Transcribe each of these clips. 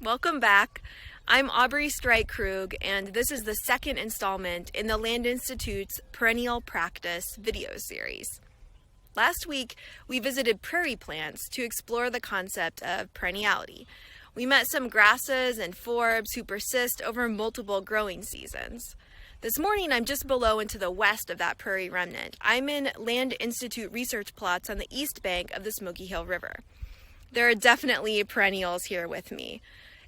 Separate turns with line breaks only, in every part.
Welcome back. I'm Aubrey Streit Krug, and this is the second installment in the Land Institute's Perennial Practice video series. Last week, we visited prairie plants to explore the concept of perenniality. We met some grasses and forbs who persist over multiple growing seasons. This morning, I'm just below and to the west of that prairie remnant. I'm in Land Institute research plots on the east bank of the Smoky Hill River. There are definitely perennials here with me.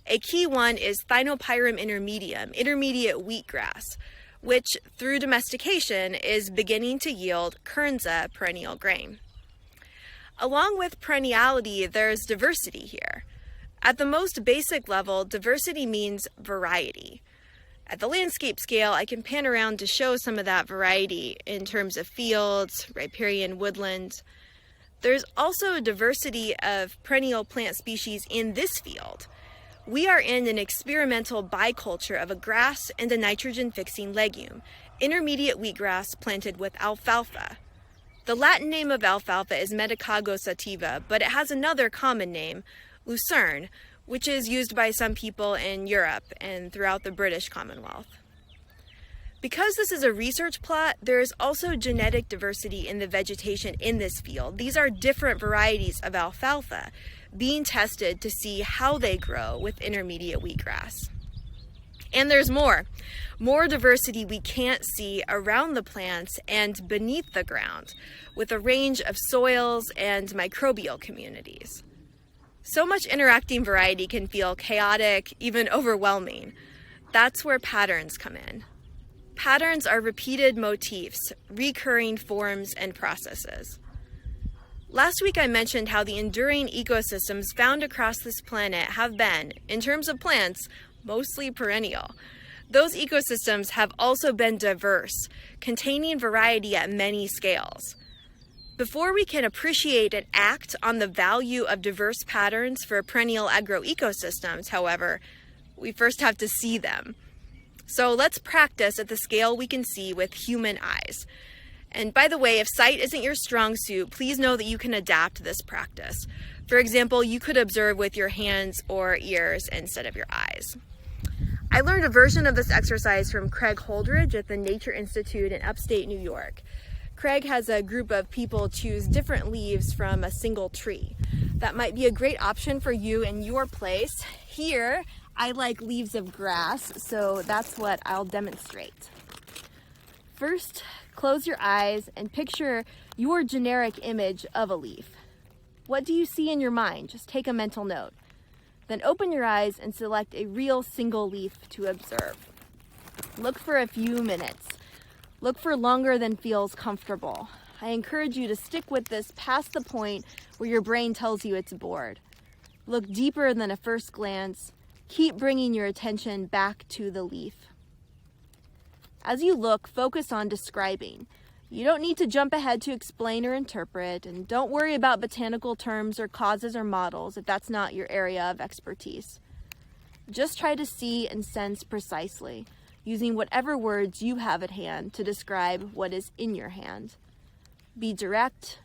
A key one is Thinopyrum intermedium, intermediate wheatgrass, which through domestication is beginning to yield Kernza perennial grain. Along with perenniality, there's diversity here. At the most basic level, diversity means variety. At the landscape scale, I can pan around to show some of that variety in terms of fields, riparian woodland. There's also a diversity of perennial plant species in this field. We are in an experimental biculture of a grass and a nitrogen-fixing legume, intermediate wheatgrass planted with alfalfa. The Latin name of alfalfa is Medicago sativa, but it has another common name, lucerne, which is used by some people in Europe and throughout the British Commonwealth. Because this is a research plot, there is also genetic diversity in the vegetation in this field. These are different varieties of alfalfa being tested to see how they grow with intermediate wheatgrass. And there's more diversity we can't see around the plants and beneath the ground, with a range of soils and microbial communities. So much interacting variety can feel chaotic, even overwhelming. That's where patterns come in. Patterns are repeated motifs, recurring forms and processes. Last week I mentioned how the enduring ecosystems found across this planet have been, in terms of plants, mostly perennial. Those ecosystems have also been diverse, containing variety at many scales. Before we can appreciate and act on the value of diverse patterns for perennial agroecosystems, however, we first have to see them. So let's practice at the scale we can see with human eyes. And by the way, if sight isn't your strong suit, please know that you can adapt this practice. For example, you could observe with your hands or ears instead of your eyes. I learned a version of this exercise from Craig Holdridge at the Nature Institute in upstate New York. Craig has a group of people choose different leaves from a single tree. That might be a great option for you in your place. Here, I like leaves of grass, so that's what I'll demonstrate. First, close your eyes and picture your generic image of a leaf. What do you see in your mind? Just take a mental note. Then open your eyes and select a real single leaf to observe. Look for a few minutes. Look for longer than feels comfortable. I encourage you to stick with this past the point where your brain tells you it's bored. Look deeper than a first glance. Keep bringing your attention back to the leaf. As you look, focus on describing. You don't need to jump ahead to explain or interpret, and don't worry about botanical terms or causes or models if that's not your area of expertise. Just try to see and sense precisely, using whatever words you have at hand to describe what is in your hand. Be direct.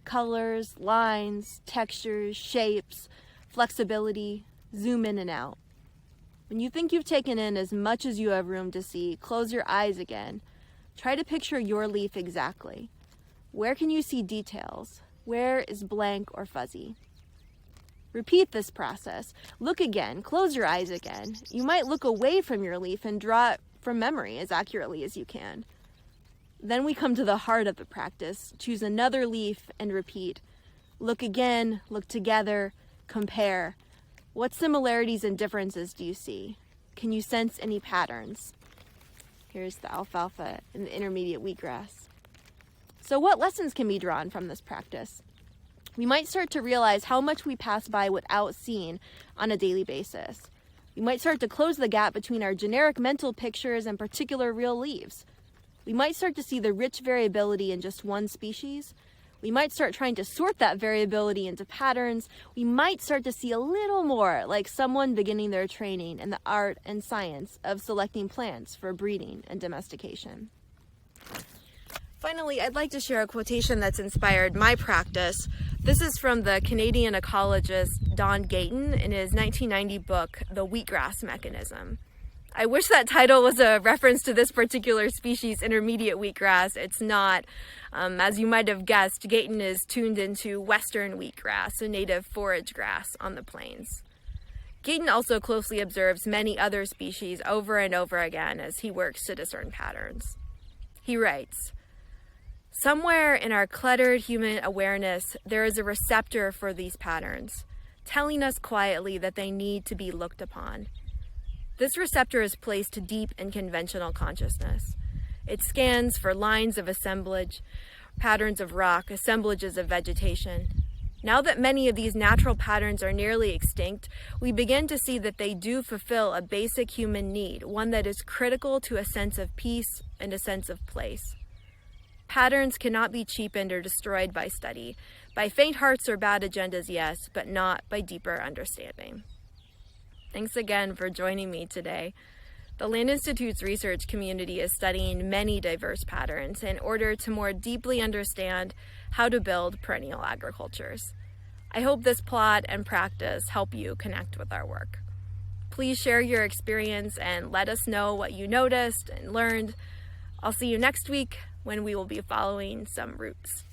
Colors, lines, textures, shapes, flexibility, zoom in and out. When you think you've taken in as much as you have room to see, close your eyes again. Try to picture your leaf exactly. Where can you see details? Where is blank or fuzzy? Repeat this process. Look again. Close your eyes again. You might look away from your leaf and draw it from memory as accurately as you can. Then we come to the heart of the practice. Choose another leaf and repeat. Look again, look together, compare. What similarities and differences do you see? Can you sense any patterns? Here's the alfalfa and the intermediate wheatgrass. So what lessons can be drawn from this practice? We might start to realize how much we pass by without seeing on a daily basis. We might start to close the gap between our generic mental pictures and particular real leaves. We might start to see the rich variability in just one species. We might start trying to sort that variability into patterns. We might start to see a little more like someone beginning their training in the art and science of selecting plants for breeding and domestication. Finally, I'd like to share a quotation that's inspired my practice. This is from the Canadian ecologist Don Gayton in his 1990 book, The Wheatgrass Mechanism. I wish that title was a reference to this particular species, intermediate wheatgrass. It's not. As you might have guessed, Gayton is tuned into western wheatgrass, a native forage grass on the plains. Gayton also closely observes many other species over and over again as he works to discern patterns. He writes, "Somewhere in our cluttered human awareness, there is a receptor for these patterns, telling us quietly that they need to be looked upon. This receptor is placed deep in conventional consciousness. It scans for lines of assemblage, patterns of rock, assemblages of vegetation. Now that many of these natural patterns are nearly extinct, we begin to see that they do fulfill a basic human need, one that is critical to a sense of peace and a sense of place. Patterns cannot be cheapened or destroyed by study, by faint hearts or bad agendas, yes, but not by deeper understanding." Thanks again for joining me today. The Land Institute's research community is studying many diverse patterns in order to more deeply understand how to build perennial agricultures. I hope this plot and practice help you connect with our work. Please share your experience and let us know what you noticed and learned. I'll see you next week when we will be following some roots.